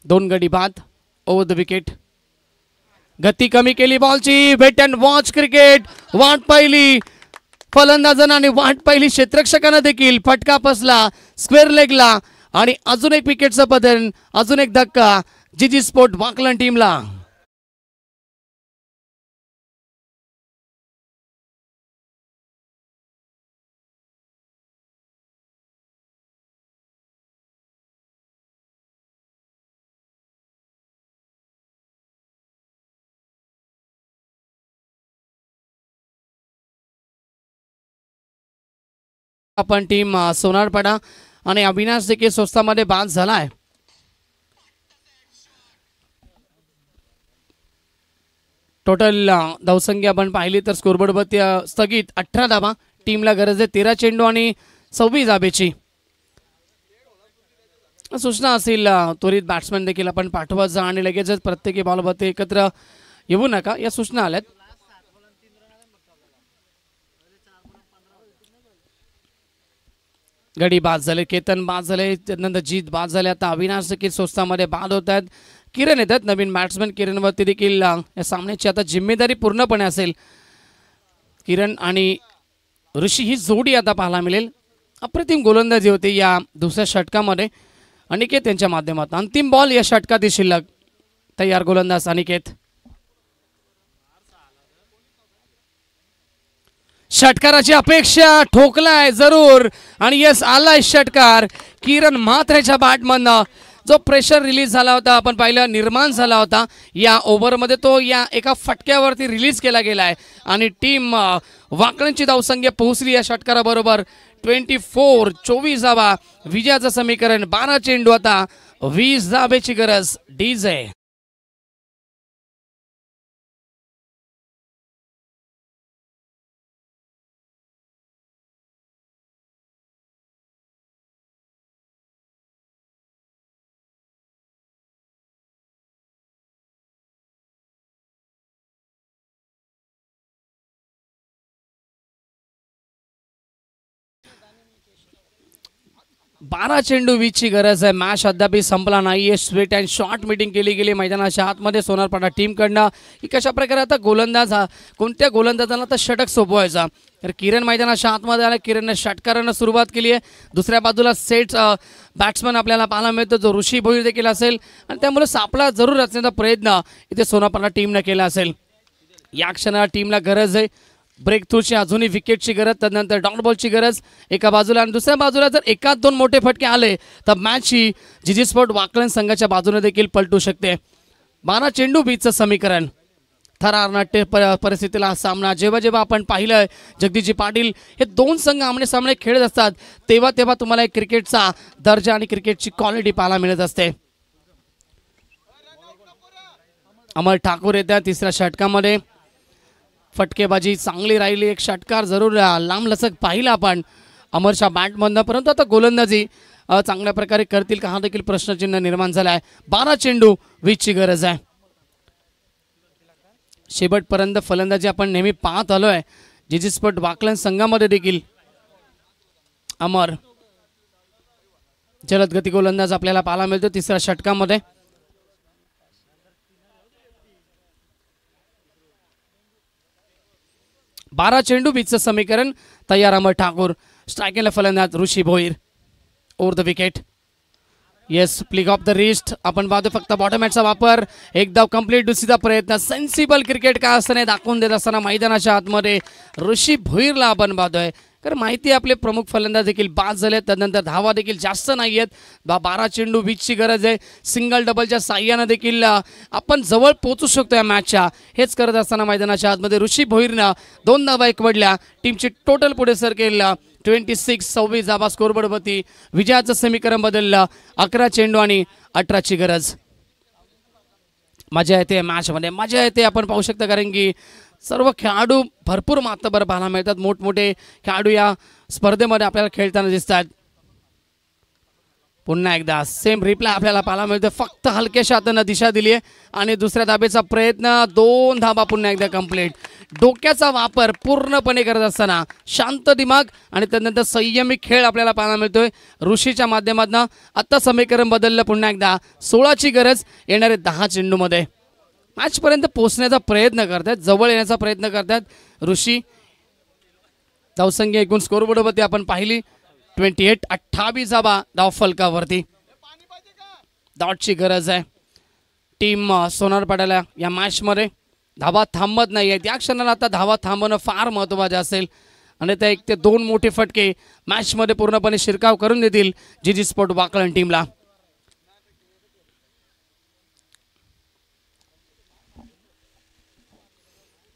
Speaker 2: 2 गडी बाद ओव्हर द विकेट. गती कमी केली बॉलची. Wait and watch cricket. वाट पाहिली फलंदाजांना आणि वाट पाहिली क्षेत्ररक्षकांना देखील. फटका फसला स्क्वेअर लेगला आणि अजून एक विकेटचं पतन. अजून एक धक्का जीजी स्पोर्ट वाकलन टीमला. आपण टीम सोनारपाडा आणि अविनाश देखील स्वस्तामध्ये बाद झालाय. टोटल धावसंख्या आपण पाहिली तर स्कोरबोर्डवरती स्थगित 18 धावा. टीमला गरज आहे 13 चेंडू आणि 26 धाबेची. सूचना असेल त्वरित बॅट्समॅन देखील आपण पाठवत जा आणि लगेचच प्रत्येकी बॉलवरती एकत्र येऊ नका या सूचना आल्यात. गडी बाद झाले. केतन बाद झाले. त्यानंतर जीत बाद झाले. आता अविनाश देखील स्वस्तामध्ये बाद होत आहेत. किरण येतात नवीन बॅट्समॅन. किरणवरती देखील या सामन्याची आता जिम्मेदारी पूर्णपणे असेल. किरण आणि ऋषी ही जोडी आता पाहायला मिळेल. अप्रतिम गोलंदाजी होती या दुसऱ्या षटकामध्ये अनिकेत यांच्या माध्यमातून. अंतिम बॉल या षटकातील शिल्लक. तयार गोलंदाज अनिकेत. षटकाराची अपेक्षा ठोकलाय जरूर आणि यस आलाय षटकार. किरण म्हात्रेच्या बॅटमधनं जो प्रेशर रिलीज झाला होता आपण पाहिलं निर्माण झाला होता या ओव्हरमध्ये तो या एका फटक्यावरती रिलीज केला गेलाय आणि टीम वाकळणची धावसंख्या पोहोचली या षटकाराबरोबर 24 धावा. विजयाचं समीकरण 12 चेंडू आता 20 धाबेची गरज. डीजे बारा चेंडू 20 ची गरज आहे. मॅच अद्याप संपला नाहीये. स्वीट अँड शॉर्ट मीटिंग केली गेली मैदानाच्या आतमध्ये सोनारपाडा टीमकडनं की कशा प्रकारे आता गोलंदाज कोणत्या गोलंदाजाला तर षटक सोपवायचा. तर किरण मैदानाच्या आतमध्ये आला. किरणने षटकारानं सुरुवात केली आहे. दुसऱ्या बाजूला सेट बॅट्समन आपल्याला पाहायला मिळतो जो ऋषी भोईर देखील असेल आणि त्यामुळे सापळा जरूर रचण्याचा प्रयत्न इथे सोनारपाडा टीमने केला असेल. या क्षणाला टीमला गरज आहे ब्रेक थ्रूची. अजूनही विकेटची गरज. त्यानंतर डॉट बॉलची गरज एका बाजूला आणि दुसऱ्या बाजूला जर एकाच 2 मोठे फटके आले तर मॅच ही जीजी स्पोर्ट वाकलन संघाच्या बाजूने देखील पलटू शकते. 12 चेंडू 20चं समीकरण. थरारनाट्य परिस्थितीला हा सामना जेव्हा जेव्हा आपण पाहिलं जगदीशजी पाटील हे 2 संघ आमने सामने खेळत असतात तेव्हा तेव्हा तुम्हाला एक क्रिकेटचा दर्जा आणि क्रिकेटची क्वालिटी पाहायला मिळत असते. अमर ठाकूर येत्या तिसऱ्या षटकामध्ये. फटकेबाजी चांगली राहिली. एक षटकार जरूर लांब लचक पाहिला आपण अमरच्या बॅटमधनं. परंतु आता गोलंदाजी चांगल्या प्रकारे करतील का हा देखील प्रश्नचिन्ह निर्माण झाला आहे. 12 चेंडू 20 ची गरज आहे. शेवटपर्यंत फलंदाजी आपण नेहमी पाहत आलोय जीजी स्पोर्ट वाकलन संघामध्ये देखील. अमर जलद गती गोलंदाज आपल्याला पाहायला मिळतो तिसऱ्या षटकामध्ये. बारा चेंडू 20चं समीकरण. तयार अमर ठाकूर. स्ट्रायकिंगला फलंदाज Rishi Bhoir. Over the wicket. Yes flick off the wrist. आपण पाहतो फक्त बॉटम हॅटचा वापर. एक धाव कंप्लीट. दुसरीचा प्रयत्न. सेन्सिबल क्रिकेट काय असताना दाखवून देत असताना मैदानाच्या आतमध्ये ऋषी भोईरला आपण पाहतोय. कारण माहिती आपले प्रमुख फलंदाज देखील बाद झाले. त्यानंतर धावा देखील जास्त नाही आहेत. 12 चेंडू 20 ची गरज आहे. सिंगल डबलच्या साह्यानं देखील आपण जवळ पोहोचू शकतो या मॅचच्या. हेच करत असताना मैदानाच्या आतमध्ये ऋषी भोईरनं 2 धावा एकवडल्या. टीमची टोटल पुढे सरकेल 26 धावा स्कोरबोर्डवरती. विजयाचं समीकरण बदललं. 11 चेंडू आणि 18 ची गरज. मजा येते मॅचमध्ये, मजा येते. आपण पाहू शकता कारण की सर्व खेळाडू भरपूर मातबर पाहायला मिळतात. मोठमोठे खेळाडू या स्पर्धेमध्ये आपल्याला खेळताना दिसतात. पुन्हा एकदा सेम रिप्लाय आपल्याला पाहायला मिळतो. फक्त हलक्याशा हातानं दिशा दिली आहे आणि दुसऱ्या धाबेचा प्रयत्न, 2 धाबा पुन्हा एकदा कंप्लीट. डोक्याचा वापर पूर्णपणे करत असताना शांत दिमाग आणि त्यानंतर संयमी खेळ आपल्याला पाहायला मिळतोय ऋषीच्या माध्यमातून. आता समीकरण बदललं पुन्हा एकदा. 16ची गरज येणारे 10 चेंडूमध्ये. मॅचपर्यंत पोहोचण्याचा प्रयत्न करतात, जवळ येण्याचा प्रयत्न करतात ऋषी. धावसंख्या एकूण स्कोरबोर्डवरती आपण पाहिली 28-28 धावा धाव फलकावरती. डॉटची गरज आहे टीम सोनारपाड्याला या मॅचमध्ये. धावा थांबत नाही आहेत या क्षणाला. आता धावा थांबवणं फार महत्त्वाचं असेल आणि त्या 1 ते 2 मोठे फटके मॅचमध्ये पूर्णपणे शिरकाव करून देतील जी स्पोर्ट वाकलन टीमला.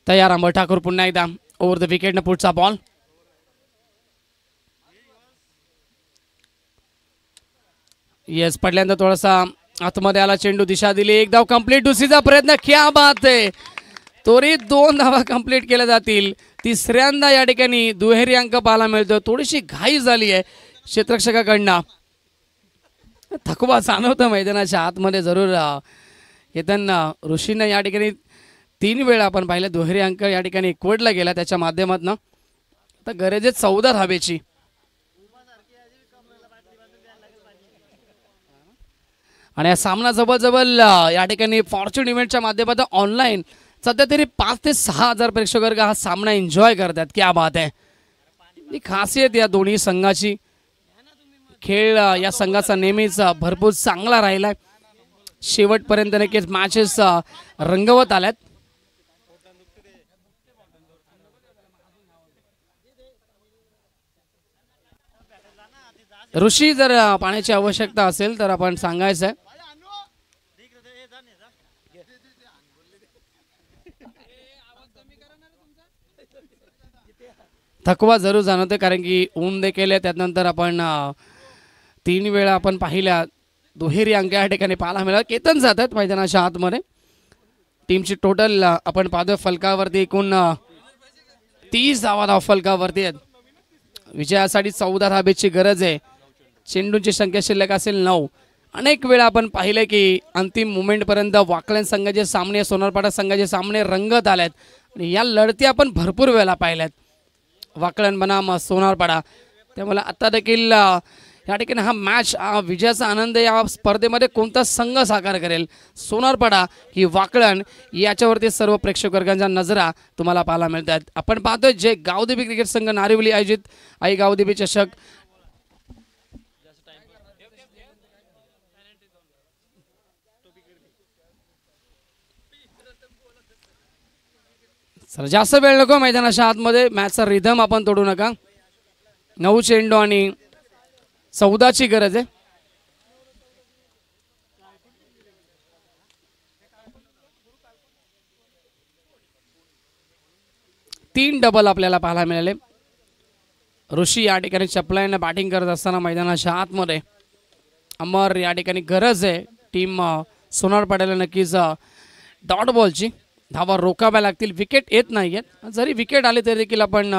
Speaker 2: तयार अंबर ठाकूर पुन्हा एकदा ओव्हर द विकेटनं पुढचा बॉल. येस, पडल्यानंतर थोडासा आतमध्ये आला चेंडू, दिशा दिली, 1 धाव कंप्लीट. दुसरीचा प्रयत्न, क्या बात आहे. त्वरित 2 धावा कंप्लीट केल्या जातील. तिसऱ्यांदा या ठिकाणी दुहेरी अंक पाहायला मिळतो. थोडीशी घाई झाली आहे क्षेत्ररक्षकाकडनं. थकवा जाणवतं मैदानाच्या आतमध्ये जरूर येताना. ऋषीनं या ठिकाणी 3 वेळा आपण पाहिलं दुहेरी अंक या ठिकाणी एकवटला गेला त्याच्या माध्यमातून. तर गरज आहे 14 धावेची. आणि हा सामना जवळजवळ या ठिकाणी फॉर्च्यून इव्हेंटच्या माध्यमातून ऑनलाईन सध्या तरी 5 ते 6 हजार प्रेक्षक हा सामना एन्जॉय करतात. क्या बात आहे. ही खासियत या दोन्ही संघाची. खेळ या संघाचा नेहमीच भरपूर चांगला राहिलाय. शेवटपर्यंत नक्कीच मॅचेस रंगवत आल्यात. ऋषी, जर पाण्याची आवश्यकता असेल तर आपण सांगायचं आहे. थकवा जरूर जाणवते कारण की ऊन देखील आहे. त्यानंतर आपण 3 वेळा आपण पाहिल्या दुहेरी अंक या ठिकाणी पाहायला मिळाला. केतन जातात मैदानाच्या आतमध्ये. टीमची टोटल आपण पाहतोय फलकावरती एकूण 30 धावा धाव फलकावरती आहेत. विजयासाठी 14 धाबेची गरज आहे. चेंडूंची संख्या शिल्लक असेल 9. अनेक वेळा आपण पाहिलं की अंतिम मुमेंटपर्यंत वाकलन संघाचे सामने, सोनारपाडा संघाचे सामने रंगत आल्यात आणि या लढती आपण भरपूर वेळा पाहिल्यात, वाकलन बनाम सोनारपाडा. त्यामुळे आता देखील या ठिकाणी हा मॅच, विजयाचा आनंद या स्पर्धेमध्ये कोणता संघ साकार करेल, सोनारपाडा की वाकलन, याच्यावरती सर्व प्रेक्षक वर्गांच्या नजरा तुम्हाला पाहायला मिळतात. आपण पाहतोय जे गावदेवी क्रिकेट संघ नारिवली आयोजित आई गावदेवी चषक सर जास्त वेळ नको मैदानाच्या आतमध्ये. मॅचचा रिदम आपण तोडू नका. 9 चेंडू आणि 14ची गरज आहे. तीन डबल आपल्याला पाहायला मिळाले. ऋषी या ठिकाणी चपलाईनं बॅटिंग करत असताना मैदानाच्या आतमध्ये. अमर या ठिकाणी गरज आहे टीम सोनारपाड्याला नक्कीच डॉट बॉलची. धावा रोखाव्या लागतील. विकेट येत नाही आहेत. जरी विकेट आले तरी देखील आपण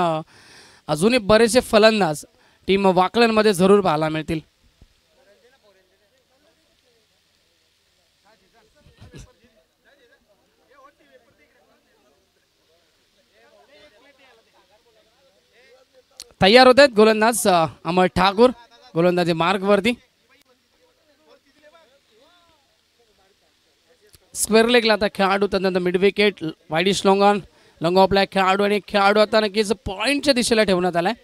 Speaker 2: अजूनही बरेचसे फलंदाज टीम वाकलनमध्ये जरूर पाहायला मिळतील. तयार होत आहेत गोलंदाज अमर ठाकूर गोलंदाजी मार्गवरती. स्क्वेअर लेगला आता खेळाडू, त्यानंतर mid wicket, wideish long on, long ऑफला खेळाडू आणि खेळाडू आता नक्कीच पॉईंटच्या दिशेला ठेवण्यात आलाय.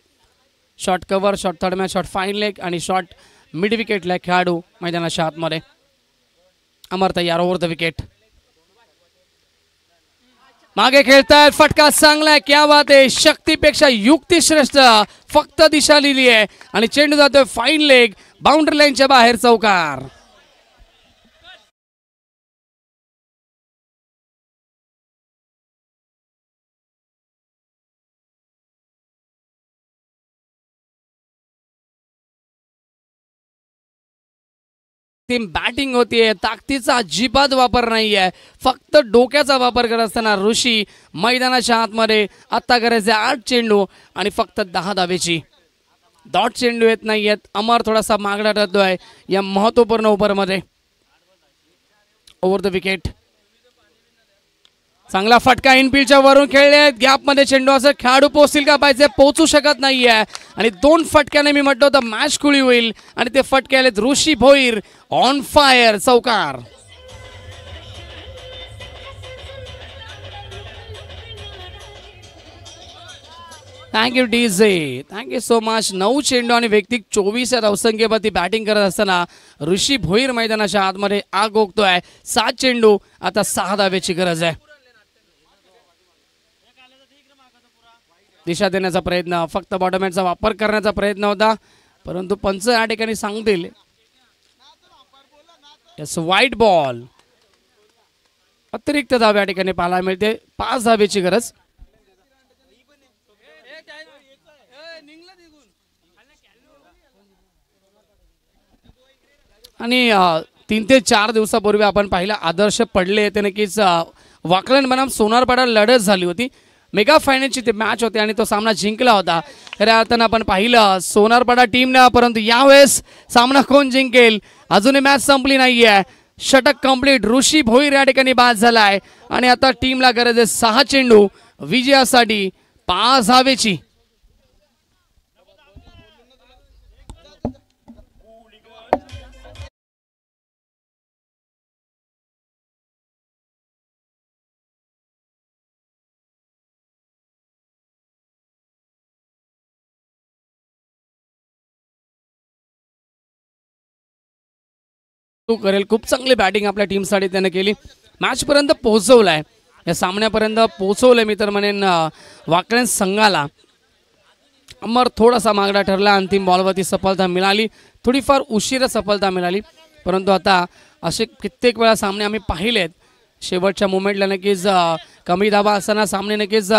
Speaker 2: Short cover, short third match, short fine leg आणि शॉर्ट मिड विकेटला खेळाडू मैदानाच्या आतमध्ये. अमर तयार ओव्हर द विकेट. मागे खेळतायत, फटका चांगला आहे. क्या बात आहे. शक्तीपेक्षा युक्ती श्रेष्ठ. फक्त दिशा लिहिली आहे आणि चेंडू जातोय फाईन लेग, बाउंड्री लाईनच्या बाहेर चौकार. टीम बॅटिंग होतीये, ताकदीचा अजिबात वापर नाहीये, फक्त डोक्याचा वापर करत असताना ऋषी मैदानाच्या आतमध्ये आता करायचे 8 चेंडू आणि फक्त 10 धावेची. डॉट चेंडू येत नाहीयेत. अमर थोडासा मागणा ठरतोय या महत्वपूर्ण ओव्हरमध्ये. Over the wicket. चांगला फटका इनफिल्डच्या वरून खेळले, गॅपमध्ये चेंडू असं खेळाडू पोहोचतील का पाहिजे, पोहोचू शकत नाहीये आणि 2 फटक्याने मी म्हटलं होतं मॅच खुळी होईल आणि ते फटके आलेत. ऋषी भोईर ऑन फायर, चौकार. Thank you DJ, thank you so much. 9 चेंडू आणि व्यक्तिक 24 या धावसंख्येवरती बॅटिंग करत असताना ऋषी भोईर मैदानाच्या आतमध्ये आग ओकतोय. 7 चेंडू, आता 6 धावेची गरज आहे. दिशा देण्याचा प्रयत्न, फक्त बॉटमहॅनचा वापर करण्याचा प्रयत्न होता, परंतु पंच या ठिकाणी सांगतील यस व्हाईट बॉल. अतिरिक्त धाव या ठिकाणी पाहायला मिळते. 5 धावेची गरज. आणि 3 ते 4 दिवसापूर्वी आपण पाहिला आदर्श पडले ते नक्कीच वाकलन बनाम सोनारपाडा लढत झाली होती. मेगा फायनलची ते मॅच होते आणि तो सामना जिंकला होता. खऱ्या अर्थानं आपण पाहिलं सोनारपाडा टीमनं, परंतु यावेळेस सामना कोण जिंकेल अजूनही मॅच संपली नाहीये. षटक कंप्लीट. ऋषी भोईर या ठिकाणी बाद झालाय आणि आता टीमला गरज आहे 6 चेंडू विजयासाठी 5 धावेची. तो करेल. खूप चांगली बॅटिंग आपल्या टीमसाठी त्याने केली. मॅचपर्यंत पोहोचवलाय, या सामन्यापर्यंत पोहोचवलंय मी तर म्हणेन वाकलन संघाला. अमर थोडासा मागडा ठरला. अंतिम बॉलवरती सफलता मिळाली, थोडीफार उशिरा सफलता मिळाली, परंतु आता असे कित्येक वेळा सामने आम्ही पाहिलेत. शेवटच्या मोमेंटला नक्कीच कमी धावा असताना सामने नक्कीच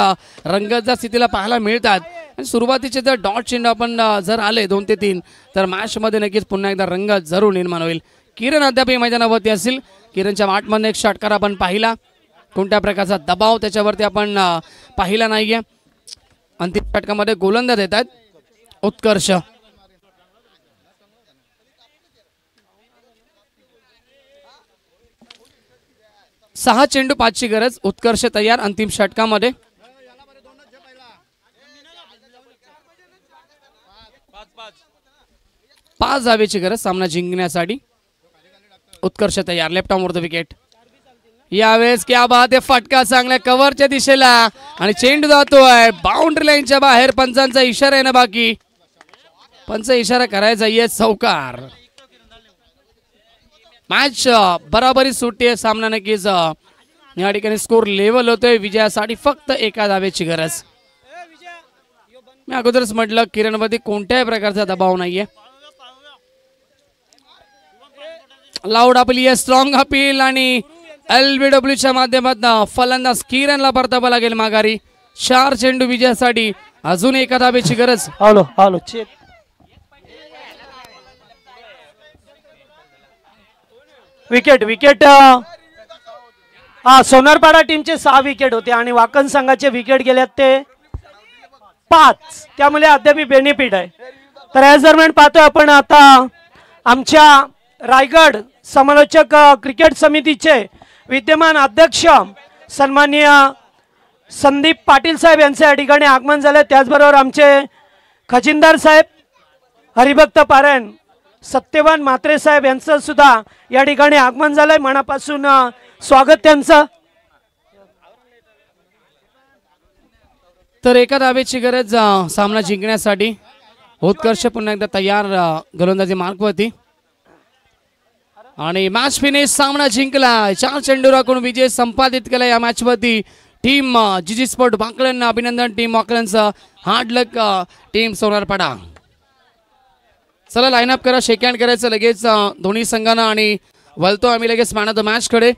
Speaker 2: रंगतदार स्थितीला पाहायला मिळतात. आणि सुरुवातीचे जर डॉट चेंडू आपण जर आले 2 ते 3 तर मॅचमध्ये नक्कीच पुन्हा एकदा रंगत जरूर निर्माण होईल. किरण अद्याप मैदानावरती असतील. किरणच्या माठमध्ये एक षटकार आपण पाहिला, कोणत्या प्रकारचा दबाव त्याच्यावरती आपण पाहिला नाहीये. अंतिम षटकामध्ये गोलंदाज येत आहेत उत्कर्ष. सहा चेंडू 5ची गरज. उत्कर्ष तयार अंतिम षटकामध्ये. पाच धावेची गरज सामना जिंकण्यासाठी. उत्कर्ष तयार. Left arm were the wicket. यावेळेस क्या बात आहे, फटका चांगल्या कव्हरच्या दिशेला आणि चेंडू जातोय बाउंड्री लाईनच्या बाहेर. पंचांचा इशारा आहे ना बाकी, पंच इशारा करायचा आहे. चौकार. मॅच बराबरी सुटते. सामना नक्कीच या ठिकाणी स्कोर लेवल होतोय. विजयासाठी फक्त एका धावेची गरज. मी अगोदरच म्हटलं किरणवरती कोणत्याही प्रकारचा दबाव नाहीये. लाऊड अपील, स्ट्रॉंग अपील आणि LBW च्या माध्यमातून फलंदाज किरणला परतावा लागेल माघारी. 4 चेंडू विजयासाठी अजून एका धावेची गरज.
Speaker 1: हॅलो विकेट सोनारपाडा टीमचे 6 विकेट होते आणि वाकण संघाचे विकेट गेल्यात ते 5, त्यामुळे अद्याप बेनिफिट आहे. तर या दरम्यान पाहतोय आपण आता आमच्या रायगड समालोचक क्रिकेट समितीचे विद्यमान अध्यक्ष सन्माननीय संदीप पाटील साहेब यांचे या ठिकाणी आगमन झाले. त्याचबरोबर आमचे खजिनदार साहेब, हरिभक्त पारायण सत्यवान म्हात्रे साहेब यांचं सुद्धा या ठिकाणी आगमन झालंय. मनापासून स्वागत त्यांचं.
Speaker 2: तर एका धावेची गरज सामना जिंकण्यासाठी. उत्कर्ष पुन्हा एकदा तयार गोलंदाजी मार्कवरती आणि मॅच फिनिश. सामना जिंकला. 4 चेंडू राखून विजय संपादित केला या मॅच वरती. टीम जीजी स्पोर्ट वाकलन अभिनंदन. टीम वाकलनचं हार्ड लक टीम सोनारपाडा. चला लाईन अप करा, शेक हँड करायचं लगेच दोन्ही संघांना आणि वळतो आम्ही लगेच मॅन ऑफ द मॅच कडे.